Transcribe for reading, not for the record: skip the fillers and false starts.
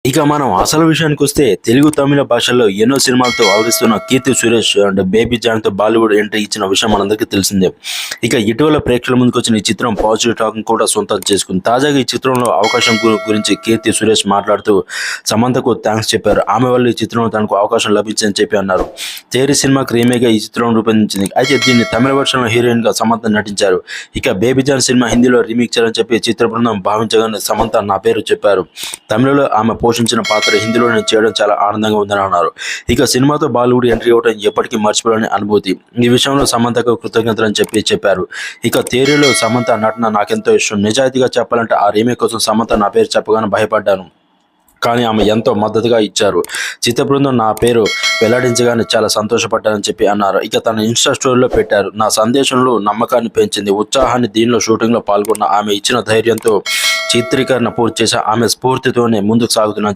ఇక మనం అసలు విషయానికి వస్తే తెలుగు తమిళ భాషల్లో ఎన్నో సినిమాలతో అలరిస్తున్న Keerthy Suresh and baby John తో బాలీవుడ్ ఎంట్రీ ఇచ్చిన విషయం మనందరికీ తెలిసిందే. ఇక ఇటీవల ప్రేక్షకుల ముందుకు వచ్చిన ఈ చిత్రం పాజిటివ్ టాక్ కూడా సొంతం చేసుకుంది. తాజాగా ఈ చిత్రంలో అవకాశం గురించి కీర్తి సురేష్ మాట్లాడుతూ సమంతకు థ్యాంక్స్ చెప్పారు. ఆమె వల్ల ఈ చిత్రంలో తనకు అవకాశం లభించిందని చెప్పి అన్నారు. తేరి సినిమాకి రీమేక్గా ఈ చిత్రం రూపొందించింది. అయితే దీన్ని తమిళ వర్షన్లో హీరోయిన్ గా సమంత నటించారు. ఇక బేబీ జాన్ సినిమా హిందీలో రీమేక్ చేయాలని చెప్పి చిత్ర బృందం భావించగానే సమంత నా పేరు చెప్పారు. తమిళలో ఆమె పోషించిన పాత్ర హిందీలో నేను చేయడం చాలా ఆనందంగా ఉందని అన్నారు. ఇక సినిమాతో బాలీవుడ్ ఎంట్రీ అవ్వడం ఎప్పటికీ మర్చిపోలేని అనుభూతి. ఈ విషయంలో సమంతకు కృతజ్ఞతలని చెప్పారు. ఇక థియేరీలో సమంత నటన నాకెంతో ఇష్టం. నిజాయితీగా చెప్పాలంటే ఆ రీమేక్ కోసం సమంత నా పేరు చెప్పగానే భయపడ్డాను. కానీ ఆమె ఎంతో మద్దతుగా ఇచ్చారు. చిత్ర బృందం నా పేరు వెల్లడించగానే చాలా సంతోషపడ్డానని చెప్పి అన్నారు. ఇక తన ఇన్స్టా స్టోరీలో పెట్టారు. నా సందేశంలో నమ్మకాన్ని పెంచింది, ఉత్సాహాన్ని. దీనిలో షూటింగ్లో పాల్గొన్న ఆమె ఇచ్చిన ధైర్యంతో చిత్రీకరణ పూర్తి చేసి ఆమె స్ఫూర్తితోనే ముందుకు సాగుతున్నాను